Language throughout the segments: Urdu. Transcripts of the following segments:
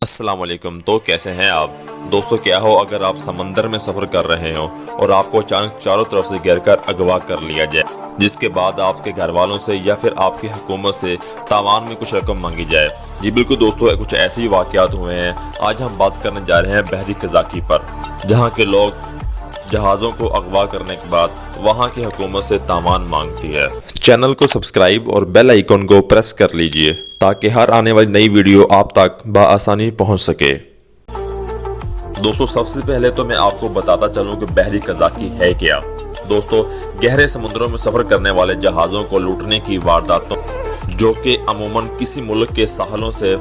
السلام علیکم۔ تو کیسے ہیں آپ دوستو؟ کیا ہو اگر آپ سمندر میں سفر کر رہے ہو اور آپ کو اچانک چاروں طرف سے گھیر کر اغوا کر لیا جائے، جس کے بعد آپ کے گھر والوں سے یا پھر آپ کی حکومت سے تاوان میں کچھ رقم مانگی جائے؟ جی بالکل دوستو، کچھ ایسے ہی واقعات ہوئے ہیں۔ آج ہم بات کرنے جا رہے ہیں بحری قزاقی پر، جہاں کے لوگ جہازوں کو اغوا کرنے کے بعد وہاں کی حکومت سے تاوان مانگتی ہے۔ چینل کو سبسکرائب اور بیل آئیکن کو پریس کر لیجئے تاکہ ہر آنے والی نئی ویڈیو آپ تک بآسانی پہنچ سکے۔ دوستو سب سے پہلے تو میں آپ کو بتاتا چلوں کہ بحری قزاقی ہے کیا۔ دوستو گہرے سمندروں میں سفر کرنے والے جہازوں کو لوٹنے کی وارداتوں، جو کہ عموماً کسی ملک کے ساحلوں سے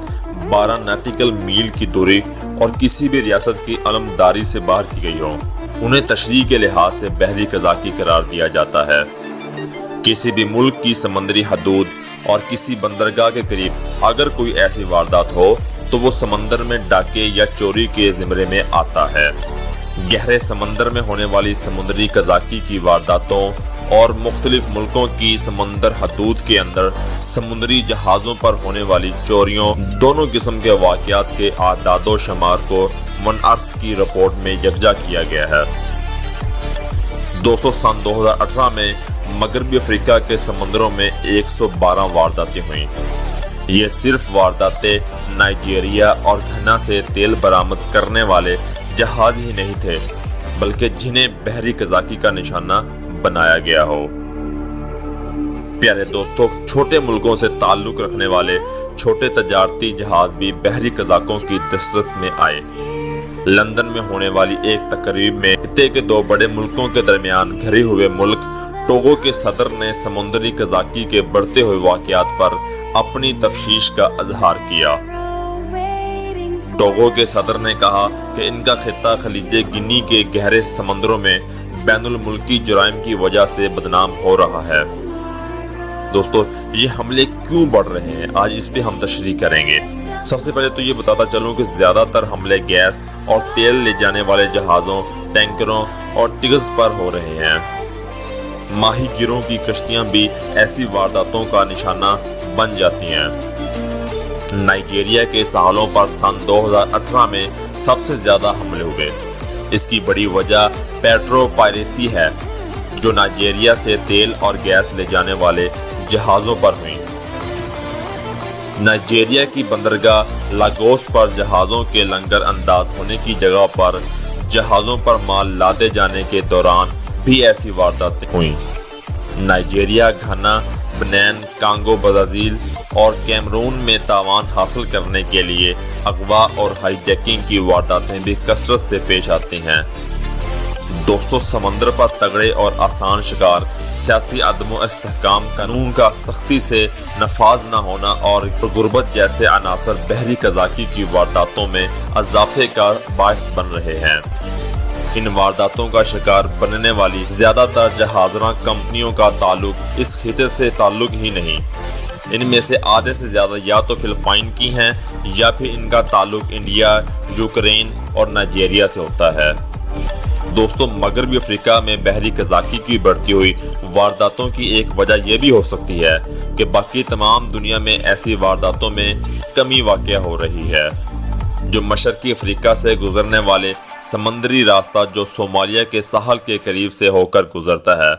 12 نیٹیکل میل کی دوری اور کسی بھی ریاست کی علمداری سے باہر کی گئی ہوں، انہیں تشریح کے لحاظ سے بحری قزاقی قرار دیا جاتا ہے۔ کسی بھی ملک کی سمندری حدود اور کسی بندرگاہ کے قریب اگر کوئی ایسی واردات ہو تو وہ سمندر میں ڈاکے یا چوری کے زمرے میں آتا ہے۔ گہرے سمندر میں ہونے والی سمندری قزاقی کی وارداتوں اور مختلف ملکوں کی سمندر حدود کے اندر سمندری جہازوں پر ہونے والی چوریوں، دونوں قسم کے واقعات کے اعداد و شمار کو ون ارتھ کی رپورٹ میں یکجا کیا گیا ہے۔ دوستو سن 2018 میں مغربی افریقہ کے سمندروں میں 112 وارداتیں ہوئیں۔ یہ صرف وارداتیں نائجیریا اور گھانا سے تیل برآمد کرنے والے جہاز ہی نہیں تھے، بلکہ جنہیں بحری قزاقی کا نشانہ بنایا گیا ہو۔ پیارے دوستو، چھوٹے ملکوں سے تعلق رکھنے والے چھوٹے تجارتی جہاز بھی بحری قزاقوں کی دسترس میں آئے۔ لندن میں ہونے والی ایک تقریب میں خطے کے دو بڑے ملکوں کے درمیان گھرے ہوئے ملک ٹوگو کے صدر نے سمندری قزاقی کے بڑھتے ہوئے واقعات پر اپنی تشویش کا اظہار کیا۔ ٹوگو کے صدر نے کہا کہ ان کا خطہ خلیج گنی کے گہرے سمندروں میں بین الملکی جرائم کی وجہ سے بدنام ہو رہا ہے۔ دوستو یہ حملے کیوں بڑھ رہے ہیں، آج اس پہ ہم تشریح کریں گے۔ سب سے پہلے تو یہ بتاتا چلوں کہ زیادہ تر حملے گیس اور تیل لے جانے والے جہازوں، ٹینکروں اور ٹگز پر ہو رہے ہیں۔ ماہی گیروں کی کشتیاں بھی ایسی وارداتوں کا نشانہ بن جاتی ہیں۔ نائجیریا کے ساحلوں پر سن 2018 میں سب سے زیادہ حملے ہوئے۔ اس کی بڑی وجہ پیٹرو پائریسی ہے، جو نائجیریا سے تیل اور گیس لے جانے والے جہازوں پر ہوئی۔ نائجیریا کی بندرگاہ لاگوس پر جہازوں کے لنگر انداز ہونے کی جگہ پر جہازوں پر مال لادے جانے کے دوران بھی ایسی وارداتیں ہوئیں۔ نائجیریا، گھانا، بنین، کانگو برازیل اور کیمرون میں تاوان حاصل کرنے کے لیے اغوا اور ہائی جیکنگ کی وارداتیں بھی کثرت سے پیش آتی ہیں۔ دوستو سمندر پر تگڑے اور آسان شکار، سیاسی عدم و استحکام، قانون کا سختی سے نفاذ نہ ہونا اور غربت جیسے عناصر بحری قزاقی کی وارداتوں میں اضافے کا باعث بن رہے ہیں۔ ان وارداتوں کا شکار بننے والی زیادہ تر جہازراں کمپنیوں کا تعلق اس خطے سے تعلق ہی نہیں۔ ان میں سے آدھے سے زیادہ یا تو فلپائن کی ہیں یا پھر ان کا تعلق انڈیا، یوکرین اور نائجیریا سے ہوتا ہے۔ دوستو مغربی افریقہ میں بحری قزاقی کی بڑھتی ہوئی وارداتوں کی ایک وجہ یہ بھی ہو سکتی ہے کہ باقی تمام دنیا میں ایسی وارداتوں میں کمی واقع ہو رہی ہے۔ جو مشرقی افریقہ سے گزرنے والے سمندری راستہ جو صومالیہ کے ساحل کے قریب سے ہو کر گزرتا ہے،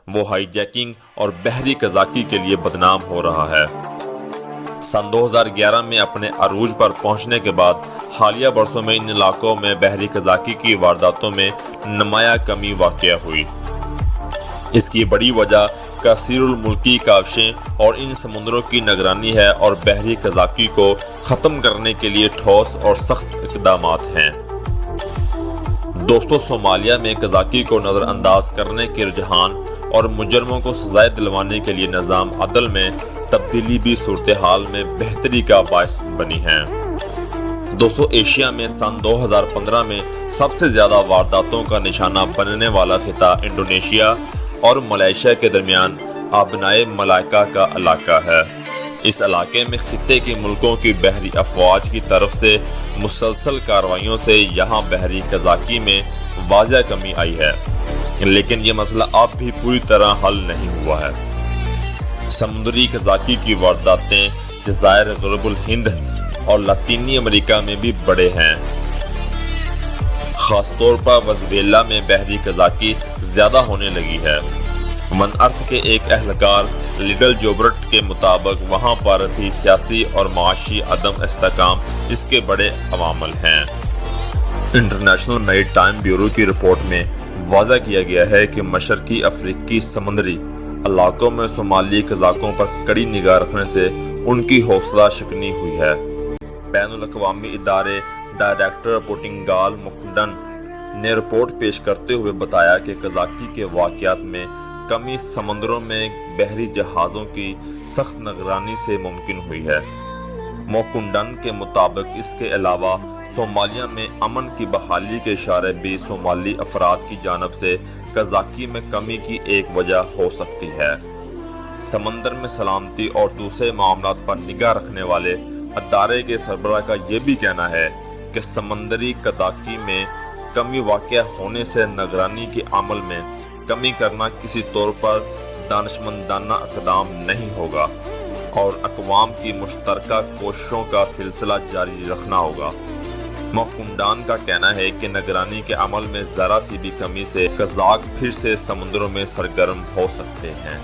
وہ ہائی جیکنگ اور بحری قزاقی کے لیے بدنام ہو رہا ہے۔ سن 2011 میں اپنے عروج پر پہنچنے کے بعد حالیہ برسوں میں ان علاقوں میں بحری قزاقی کی وارداتوں میں نمایاں کمی واقع ہوئی۔ اس کی بڑی وجہ کثیر الملکی کاوشیں اور ان سمندروں کی نگرانی ہے اور بحری قزاقی کو ختم کرنے کے لیے ٹھوس اور سخت اقدامات ہیں۔ دوستو صومالیہ میں قزاقی کو نظر انداز کرنے کے رجحان اور مجرموں کو سزائیں دلوانے کے لیے نظام عدل میں تبدیلی بھی صورتحال میں بہتری کا باعث بنی ہے۔ دوستو ایشیا میں سن 2015 میں سب سے زیادہ وارداتوں کا نشانہ بننے والا خطہ انڈونیشیا اور ملائیشیا کے درمیان آبنائے ملائکہ کا علاقہ ہے۔ اس علاقے میں خطے کے ملکوں کی بحری افواج کی طرف سے مسلسل کارروائیوں سے یہاں بحری قزاقی میں واضح کمی آئی ہے، لیکن یہ مسئلہ اب بھی پوری طرح حل نہیں ہوا ہے۔ سمندری قزاقی کی وارداتیں جزائر غرب الہند اور لاطینی امریکہ میں بھی بڑے ہیں۔ خاص طور پر وینزویلا میں بحری قزاقی زیادہ ہونے لگی ہے۔ ون ارتھ کے ایک اہلکار لیڈل جوبرٹ کے مطابق وہاں پر بھی سیاسی اور معاشی عدم استحکام اس کے بڑے عوامل ہیں۔ انٹرنیشنل میری ٹائم بیورو کی رپورٹ میں واضح کیا گیا ہے کہ مشرقی افریقی سمندری علاقوں میں صومالی قزاقوں پر کڑی نگاہ رکھنے سے ان کی حوصلہ شکنی ہوئی ہے۔ بین الاقوامی ادارے ڈائریکٹر پورٹنگال مکنڈن نے رپورٹ پیش کرتے ہوئے بتایا کہ قزاقی کے واقعات میں کمی سمندروں میں بحری جہازوں کی سخت نگرانی سے ممکن ہوئی ہے۔ موکنڈن کے مطابق اس کے علاوہ صومالیہ میں امن کی بحالی کے اشارے بھی صومالی افراد کی جانب سے قزاقی میں کمی کی ایک وجہ ہو سکتی ہے۔ سمندر میں سلامتی اور دوسرے معاملات پر نگاہ رکھنے والے ادارے کے سربراہ کا یہ بھی کہنا ہے کہ سمندری قزاقی میں کمی واقع ہونے سے نگرانی کے عمل میں کمی کرنا کسی طور پر دانشمندانہ اقدام نہیں ہوگا اور اقوام کی مشترکہ کوششوں کا سلسلہ جاری رکھنا ہوگا۔ موکنڈان کا کہنا ہے کہ نگرانی کے عمل میں ذرا سی بھی کمی سے قزاق پھر سے سمندروں میں سرگرم ہو سکتے ہیں۔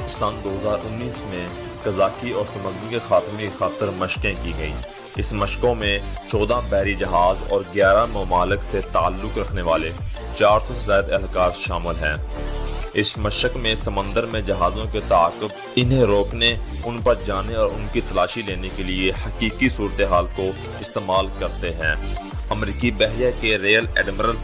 سن 2019 میں قزاقی اور سمگلنگ کے خاتمے کی خاطر مشقیں کی گئیں۔ اس مشقوں میں 14 بحری جہاز اور 11 ممالک سے تعلق رکھنے والے 400 سے زائد اہلکار شامل ہیں۔ اس مشق میں سمندر میں جہازوں کے تعاقب، انہیں روکنے، ان پر جانے اور ان کی تلاشی لینے کے لیے حقیقی صورتحال کو استعمال کرتے ہیں۔ امریکی بحریہ کے ریئر ایڈمرل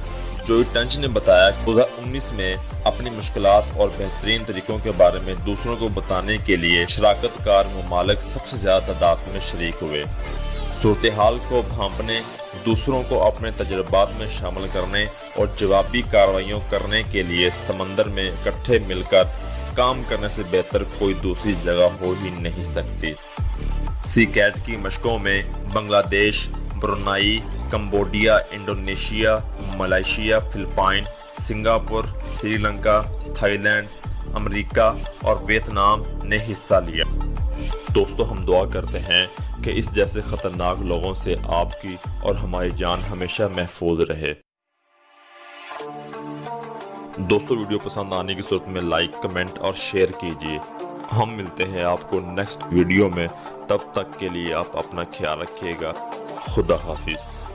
جوئی ٹنچ نے بتایا کہ 2019 میں اپنی مشکلات اور بہترین طریقوں کے بارے میں دوسروں کو بتانے کے لیے شراکت کار ممالک سب سے زیادہ تعداد میں شریک ہوئے۔ صورتحال کو بھانپنے، دوسروں کو اپنے تجربات میں شامل کرنے اور جوابی کارروائیوں کرنے کے لیے سمندر میں اکٹھے مل کر کام کرنے سے بہتر کوئی دوسری جگہ ہو ہی نہیں سکتی۔ سی کیٹ کی مشقوں میں Bangladesh, Brunei, Cambodia, Indonesia, Malaysia, Philippines, Singapore, Sri Lanka, Thailand, امریکہ اور ویتنام نے حصہ لیا۔ دوستو، ہم دعا کرتے ہیں کہ اس جیسے خطرناک لوگوں سے آپ کی اور ہماری جان ہمیشہ محفوظ رہے۔ دوستو، ویڈیو پسند آنے کی صورت میں لائک، کمنٹ اور شیئر کیجیے۔ ہم ملتے ہیں آپ کو نیکسٹ ویڈیو میں، تب تک کے لیے آپ اپنا خیال رکھیے گا۔ خدا حافظ۔